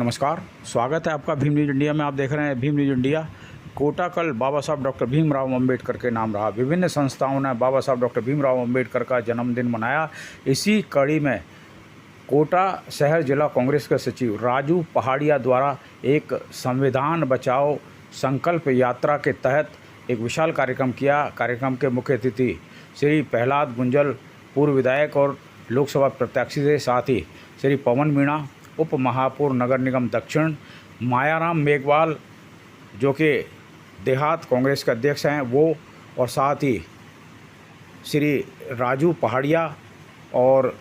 नमस्कार, स्वागत है आपका भीम न्यूज़ इंडिया में। आप देख रहे हैं भीम न्यूज़ इंडिया। कोटा कल बाबा साहब डॉक्टर भीमराव अम्बेडकर के नाम रहा। विभिन्न संस्थाओं ने बाबा साहब डॉक्टर भीमराव अम्बेडकर का जन्मदिन मनाया। इसी कड़ी में कोटा शहर जिला कांग्रेस के सचिव राजू पहाड़िया द्वारा एक संविधान बचाओ संकल्प यात्रा के तहत एक विशाल कार्यक्रम किया। कार्यक्रम के मुख्य अतिथि श्री प्रहलाद गुंजल, पूर्व विधायक और लोकसभा प्रत्याशी के साथ ही श्री पवन मीणा, उप महापौर नगर निगम दक्षिण, मायाराम मेघवाल जो कि देहात कांग्रेस के अध्यक्ष हैं वो, और साथ ही श्री राजू पहाड़िया और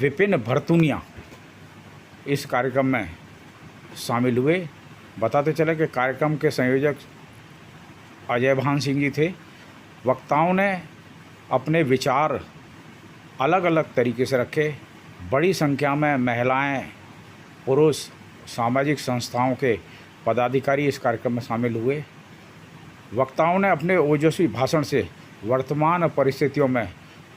विपिन भरतुनिया इस कार्यक्रम में शामिल हुए। बताते चले कि कार्यक्रम के संयोजक अजय भान सिंह जी थे। वक्ताओं ने अपने विचार अलग अलग तरीके से रखे। बड़ी संख्या में महिलाएं, पुरुष, सामाजिक संस्थाओं के पदाधिकारी इस कार्यक्रम में शामिल हुए। वक्ताओं ने अपने ओजस्वी भाषण से वर्तमान परिस्थितियों में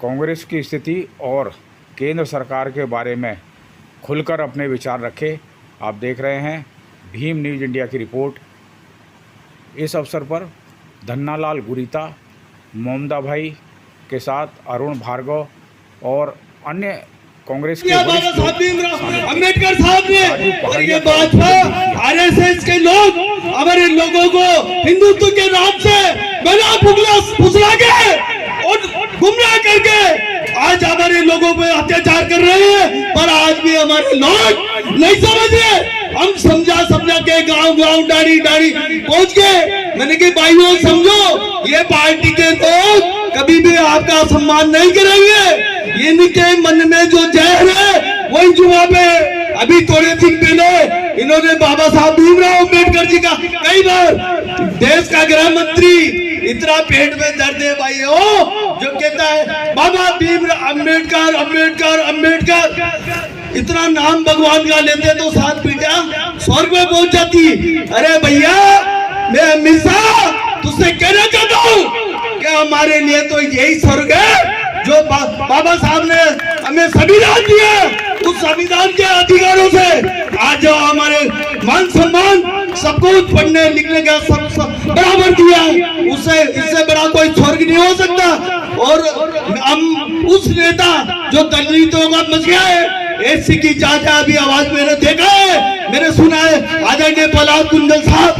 कांग्रेस की स्थिति और केंद्र सरकार के बारे में खुलकर अपने विचार रखे। आप देख रहे हैं भीम न्यूज़ इंडिया की रिपोर्ट। इस अवसर पर धन्नालाल गुरीता, मोमदा भाई के साथ अरुण भार्गव और अन्य कांग्रेस के अम्बेडकर साहब ने और ये भाजपा आरएसएस के लोग हमारे लोगों को हिंदुत्व के नाम से गला फुसला के और गुमराह करके आज हमारे लोगों पे अत्याचार कर रहे हैं। पर आज भी हमारे लोग नहीं समझ रहे। हम समझा के गांव डाड़ी पहुंच गए। मैंने कहा भाइयों समझो, ये पार्टी के लोग कभी भी आपका सम्मान नहीं करेंगे। इनके मन में जो जहर है वही जुआ पे। अभी थोड़े दिन पहले इन्होंने बाबा साहब भीमराव अम्बेडकर जी का कई बार देश का गृह मंत्री इतना पेट में दर्द है भाइयों, जो कहता है बाबा भीमराव अम्बेडकर अम्बेडकर अम्बेडकर, इतना नाम भगवान का लेते तो साथ पीटा स्वर्ग में पहुंच जाती। अरे भैया, मैं हमेशा तुझसे कहना चाहता हूँ कि हमारे लिए तो यही स्वर्ग है जो बाबा साहब ने हमें संविधान दिया। उस संविधान के अधिकारों से आज जो हमारे मान सम्मान सबको पढ़ने लिखने का सब बराबर दिया, उससे इससे बड़ा कोई स्वर्ग नहीं हो सकता। और हम उस नेता जो दलितों का मच गया है, एससी की चाचा अभी आवाज मैंने देखा है, मैंने सुना है आदरणीय प्रहलाद गुंजल साहब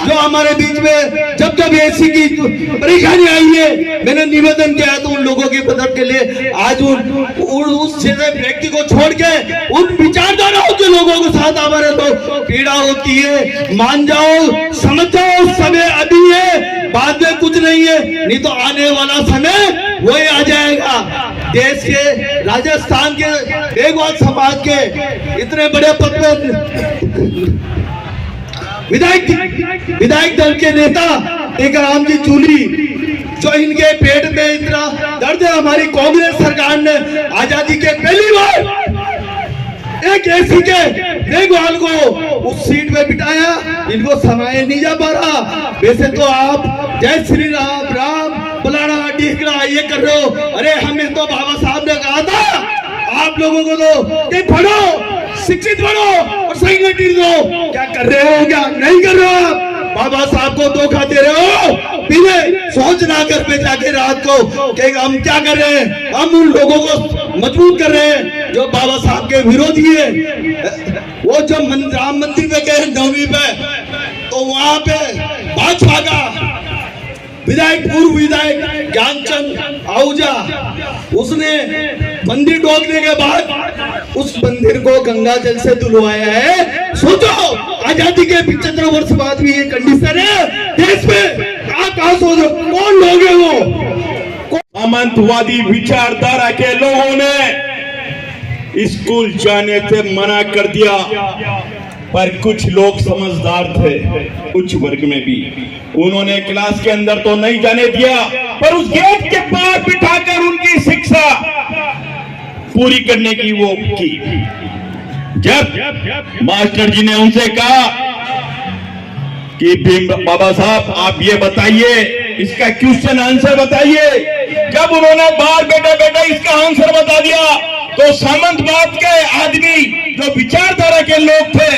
जो हमारे बीच में जब एससी की परेशानी आई है, मैंने निवेदन किया तो उन लोगों की मदद के लिए आज उस जैसे व्यक्ति को छोड़ के उन विचारधाराओं के लोगों के साथ हमारे लोग पीड़ा होती है। मान जाओ, समझ जाओ, समय अभी है, बाद में कुछ नहीं है, नहीं तो आने वाला समय वही आ जाएगा। देश के, राजस्थान के मेघवाल समाज के इतने बड़े पद पर विधायक दल के नेता टीकाराम जी चूली, जो इनके पेट में इतना दर्द है। हमारी कांग्रेस सरकार ने आजादी के पहली बार एक ऐसी के मेघवाल को उस सीट पे बिठाया, इनको समाया नहीं जा पा रहा। वैसे तो आप जय श्री राम राम फलाना ढीकना ये कर रहे हो। अरे हमें तो बाबा साहब ने कहा था आप लोगों को तो पढ़ो, शिक्षित बनो और संगठित दो। क्या कर रहे हो, क्या नहीं कर रहे हो? बाबा साहब को धोखा दे रहे हो। पीछे सोचना कर पे जाके रात को कि हम क्या कर रहे हैं। हम उन लोगों को मजबूत कर रहे हैं जो बाबा साहब के विरोधी है। वो जो राम मंदिर पे गए 9वीं पे, तो वहां पे भाजपा का विधायक, पूर्व विधायक ज्ञानचंद आहूजा, उसने मंदिर ढोकने के बाद उस मंदिर को गंगा जल से धुलवाया है। सोचो, आजादी के 75 वर्ष बाद भी ये कंडीशन है देश में। आप सोचो कौन लोग हैं वो? सामंतवादी विचारधारा के लोगों ने स्कूल जाने से मना कर दिया, पर कुछ लोग समझदार थे, उच्च वर्ग में भी, उन्होंने क्लास के अंदर तो नहीं जाने दिया, पर उस गेट के पार बिठाकर उनकी शिक्षा पूरी करने की वो की। जब मास्टर जी ने उनसे कहा कि बाबा साहब आप ये बताइए, इसका क्वेश्चन आंसर बताइए, जब उन्होंने बाहर बेटा इसका आंसर बता दिया तो सामंतवाद के आदमी जो विचारधारा के लोग थे,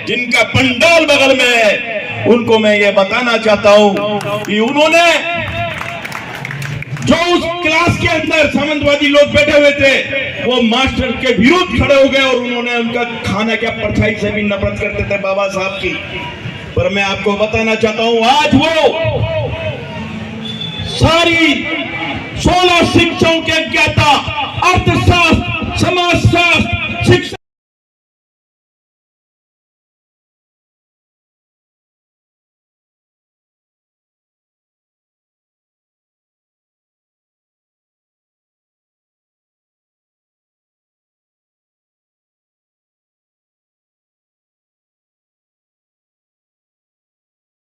जिनका पंडाल बगल में है, उनको मैं ये बताना चाहता हूं कि उन्होंने जो उस क्लास के अंदर सामंतवादी लोग बैठे हुए थे, वो मास्टर के विरुद्ध खड़े हो गए और उन्होंने उनका खाना क्या परछाई से भी नफरत करते थे बाबा साहब की। पर मैं आपको बताना चाहता हूं, आज वो सारी 16 शिक्षाओं के ज्ञाता, अर्थशास्त्र, समाजशास्त्र, शिक्षा